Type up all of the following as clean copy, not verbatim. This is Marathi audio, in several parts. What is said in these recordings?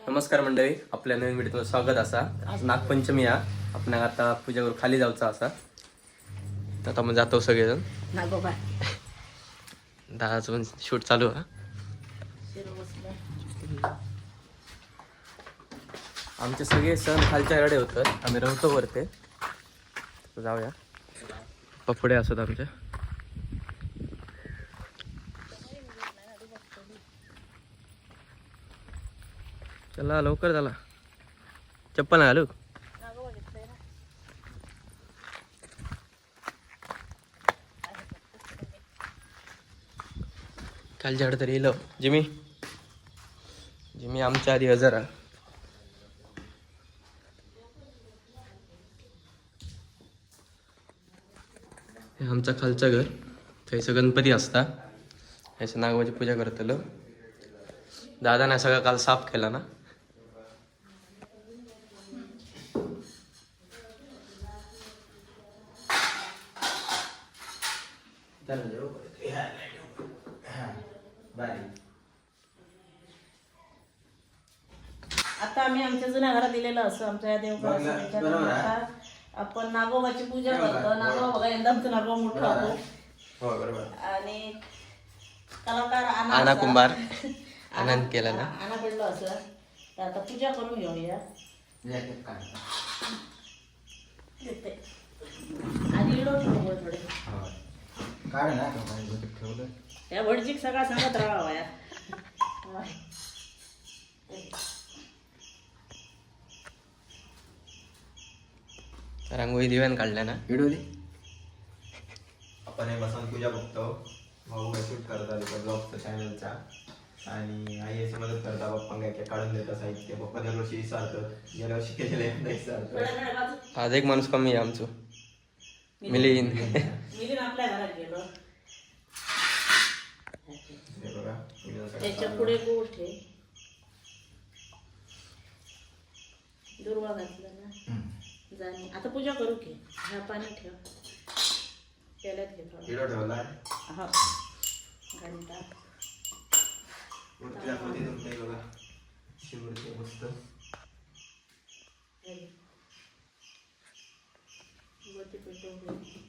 नमस्कार मंडळी, आपल्या नवीन व्हिडिओमध्ये स्वागत असा. आज नागपंचमी आपण आता पूजा करून खाली जाऊचा असा. तर आता मग जातो सगळेजण. नागोबा दहाचं पण शूट चालू आहे. आमचे सगळे सण खालच्या रडे होतात, आम्ही रवतो वरते. जाऊया पुढे असत आमच्या. चला लवकर झाला, चप्पल घालू. खालच्याकडे तरी येलो जिमी जिमी आमच्या आधी हजर आहे. हे आमचा खालचं घर, थंयचं गणपती असता, ह्याचं नागोबाची पूजा करतलो. दादाने सगळं काल साफ केला ना. आता आम्ही आमच्या जुन्या घरात दिलेलं असं आमच्या या देवघरात आपण नागोबाची पूजा करतो. नागोबा बघा, यंदा आमचं नागोबा मोठा होतो आणि कलाकार आना कुंभार आनंद केला ना. आना पडलो असं. तर आता पूजा करून घेऊया. आणि थोडे काय ना ठेवलं या भटजीक सगळा सांगत राहावा या. रांगोळी दिव्यान काढल्या ना. व्हिडिओ दे. आपण हे बसून पूजा बघतो. भाऊ शूट करतात ब्लॉगच्या चॅनलचा आणि आई अशी मदत करता. पप्पा काय काय काढून देतात साहित्य. पप्पा दरवर्षी विसरतात, गेल्या वर्षी केलेले विसरतात. आज एक माणूस कमी आहे आमचं, मिलिंद. मिलिंद आपल्या घरात गेलो. हे बघा पूजा सगळं त्याच्या चालू पुढे आहे. गोठ आहे. दुर्वा घातला ना जाणी. आता पूजा करू की. ह्या पाणी ठेव, तेलात घे थोडं. व्हिडिओ ठेवलाय. हा घंटा मूर्ती दाखवते तुमच्या हे बघा. शिवूरची मस्त वरती पेटवून घे.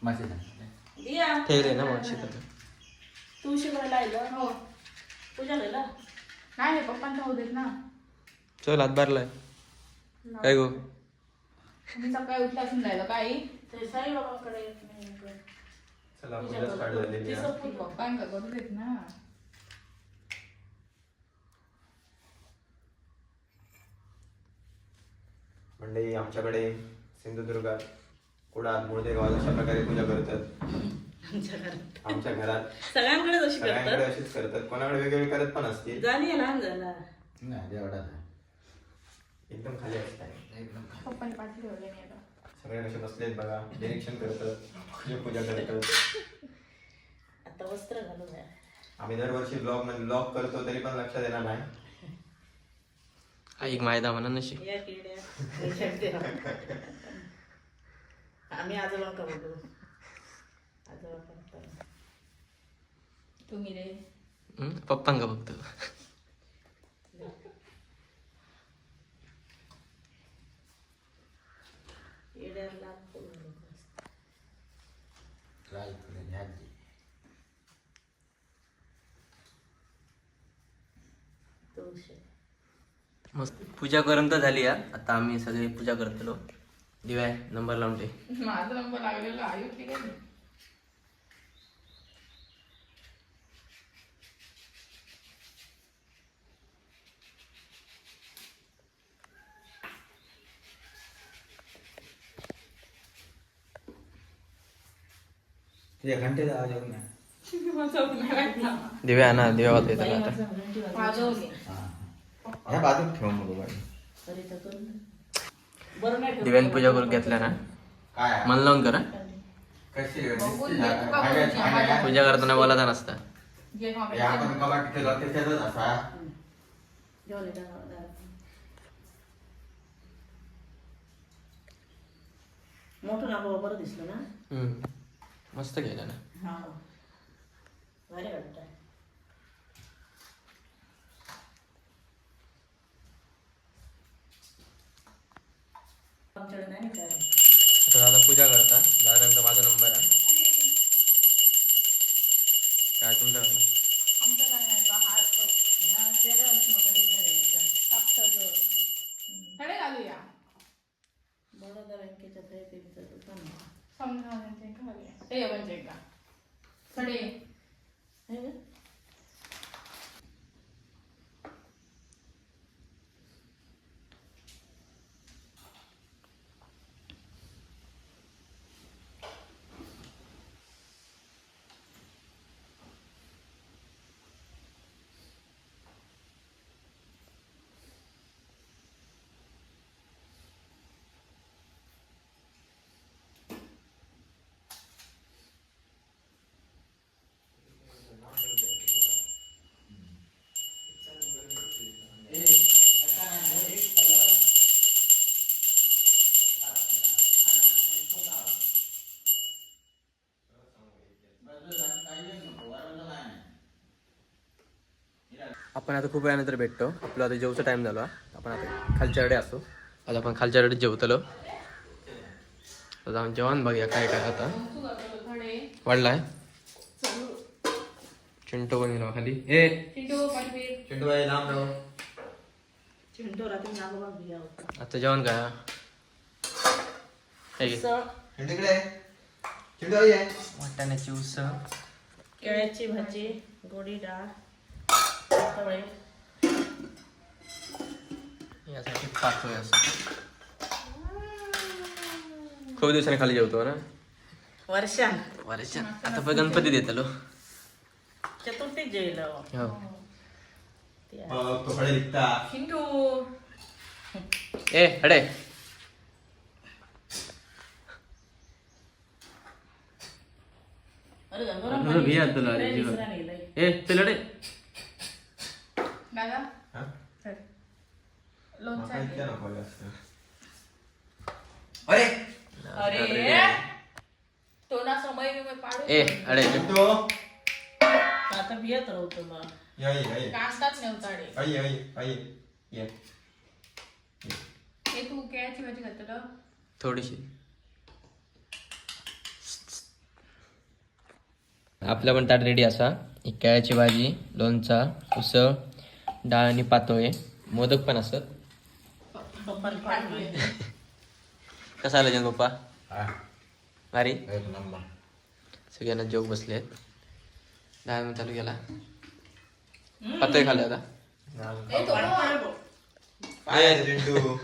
मासे दिया ठेवले ना मग शिकत. तू शिवायला आलं. हो पूजा केला नाही हे पप्पांचा होऊ देत ना. चल हातभारलाय काय गो. मी सकाळी उठला असून जायला काही ते साई बाबाकडे येत नाही. चला पूजा स्टार्ट झालेली आहे. पप्पांका करू देत ना. म्हणजे आमच्याकडे सिंधुदुर्गात कुडाळ मुळदे गावात अशा प्रकारे पूजा करतात. आमच्या घरात सगळ्यांकडे जशी सगळ्यांकडे करतात. अशीच करतात. कोणाकडे वेगवेगळे करत पण असतील. जाणी लहान झाला. नाही एवढा एकदम खाली असतात. एकदम पप्पाने पाठी ठेवले नाही आता. सगळे कसे बसलेत बघा, निरीक्षण करतात, पूजा करतात. आता वस्त्र घालून या. आम्ही दरवर्षी ब्लॉग करतो तरी पण लक्षात येणार नाही. एक मायदा म्हणा नशी. या किड्या आम्ही आजोबा का बघू. आजोबा करतो तुम्ही रे पप्पांका बघतो. येड्याला ट्राय करून घ्या. तुळशी मस्त पूजा करून तर झाली आहे. आता आम्ही सगळे पूजा करतलो. दिव्या नंबर लावून ठे. माझा नंबर लागलेला आहे ठीक आहे. ते घंटे आवाज येऊन नाही. दिव्या ना दिव्या होते त्याला आता. वाजवली. ह्या बाजूक ठेव मग बाई. बरं नाही ठेवलं. दिव्यान पूजा करून घेतल्या ना. काय मन लावून करा. कशी बघून घे, तू का बोलते आम्हाला? पूजा करताना बोलायचा नसता. जे मग आपण कबाट केलं त्याच्यातच असा घेऊन ये दादा. मोठं नागोबा बरं दिसलं ना. मस्त केलं ना. हा भारी वाटतं. आमच्याकडे नाही काय आता दादा पूजा करता. दादानंतर माझा नंबर आहे. काय तुमचा आमचं काय नाही का हा तो गेल्या वर्षी नव्हता घेतला रे कापसाचं थडे घालूया बडोदा बँकेच्या त्यांचं दुकान आहे. समजा घालूया ते म्हणजे का थडे हे ग? आपण आता खूप वेळानंतर भेटतो. आपला आता जेवचा टाइम झाला. आपण आता खालच्याकडे असतो. आता आपण खालच्याकडे जेवतलो. आता जाऊन जेवण बघूया काय काय आता थडे वाढलाय. चिंटू पण गेलो खाली. ए चिंटू पाठवीर चिंटू भाई लांब राहू. चिंटू रात्री नागोबा बिया होता आता जेवण काय हे घे. उसळ, चिंटू इकडे आहे. चिंटू भाई आहे. वाटाण्याची उसळ. केळ्याची भाजी, गोडी डाळ, तवळे. यासाठी पातोय असं. खूप दिवसाने खाली जेवतो ना वर्षान वर्षा. आता पण गणपती देतलो. चतुर्थीत जेवलं हो. तो फळे विकता. चिंटू ए अडे अरे अरे भिया तुला रे जीवन. ए चल अडे. दादा हा? लोणचं माका इतक्या नको जास्त. अरे अरे तो ना समय मी पाडू ए अडे चिंटू आता बियात राहतो बा ये कांदाच नव्हताडे आई ये. हे तू केळ्याची भाजी घातलं थोडीशी. आपला पण ताट रेडी असा. एक केळ्याची भाजी, लोणचा, उसळ, डाळ आणि पातोळे. मोदक पण असत. पप्पाला पाठवले. कसा आला जन पप्पा? हा, भारी. एक नंबर. सगळ्यांना जेव बसले आहेत. 10 मिनिट चालू गेला. पातोळे खाल्ले आता. ए तो काय आहे चिंटू?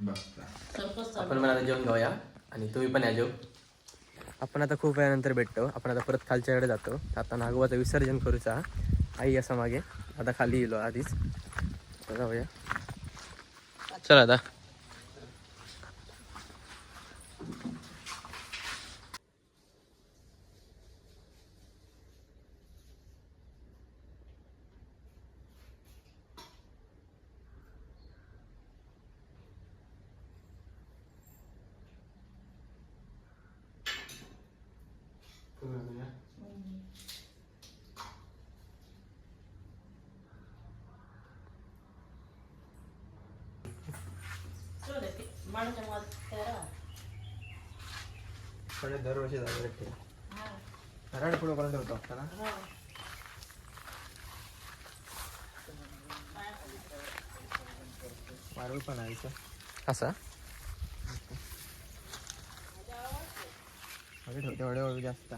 बस. सरपंच आपण पण आता जेवण घेऊया आणि तुम्ही पण या जेव. आपण आता खूप वेळानंतर भेटतो. आपण आता परत खालच्याकडे जातो. आता नागोबाचं विसर्जन करूचा. आई असं मागे आता खाली येलो आधीच. आता जाऊया. चल आता. माणूच्या मत करा. फळे दरवर्षी जायला ठेव. हा. हराड पुढं पर्यंत होतो असता ना. हा. मार्बल पण आहे इथं. असा हवे ठेवते हळूहळू जास्त.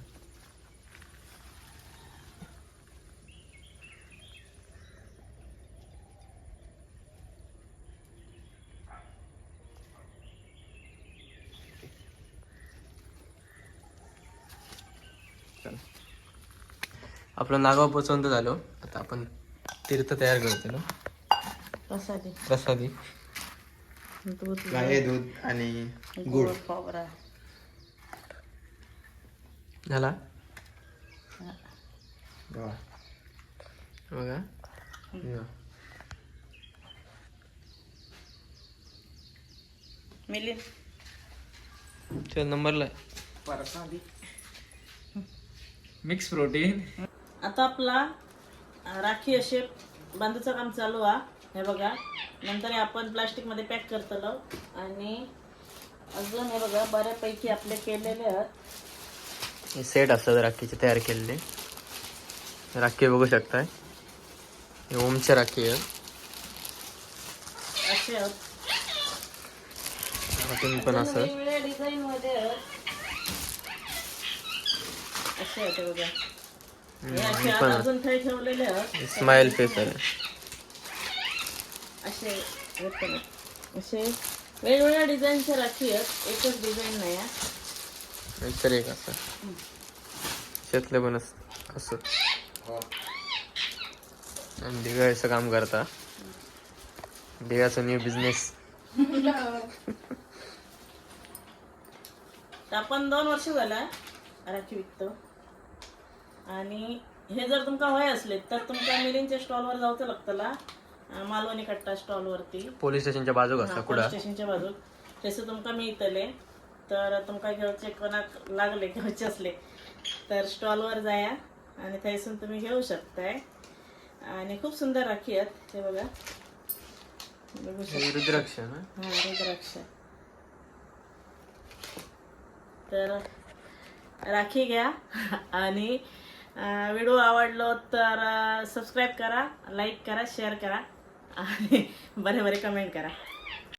आपलं नागाव पोचवंत झालो. आता आपण तीर्थ तयार करतो ना. प्रसादी प्रसादी. दूध गाय दूध आणि गुड. गोड खोबरा. झाला बघा. बघा. मिली नंबरला प्रसादी. Mix protein. आता आपला राखी असे बांधूचं काम चालू आहे. हे बघा. नंतर हे आपण प्लास्टिकमध्ये पॅक करतलो. आणि अजून हे बघा बऱ्यापैकी आपले केलेले आहेत. हे सेट असतात राखीचे तयार केलेले. राखी बघू शकताय, हे ओमच्या राखी आहेत. असे आहेत. तुम्ही पण असं वेगवेगळ्या डिझाईन मध्ये आहेत. असे आहेत हे बघा. हे असे आहेत. अजून काही ठेवलेले आहेत. स्माइल फेस आहे. असे हे पण आहेत. असे वेगवेगळ्या डिझाईनच्या राखी आहेत, एकच डिझाईन नाही आहे. तर एक असं शेतले पण असं. आणि दिव्याचं काम करता. दिव्याचा न्यू बिझनेस. तर आपण 2 वर्ष झाला राखी विकतो. आणि हे जर तुमका हवे असले तर तुमका मिलिंदच्या स्टॉलवर जाऊचं लागतला. मालवणी कट्टा स्टॉलवरती पोलीस स्टेशनच्या बाजूक असता पोलीस कुठं. स्टेशनच्या बाजू तसं तुमका मिळतले. तर तुमका घेऊचे कोणाक लागले घेऊचे असले तर स्टॉलवर जाया आणि थंयसून तुम्ही घेऊ शकताय. आणि खूप सुंदर राखी आहेत. हे बघा बघू शकता. रुद्राक्ष ना. हा रुद्राक्ष. तर राखी घ्या आणि व्हिडिओ आवडलो तर सबस्क्राईब करा, लाईक करा, शेअर करा आणि बरे बरे कमेंट करा.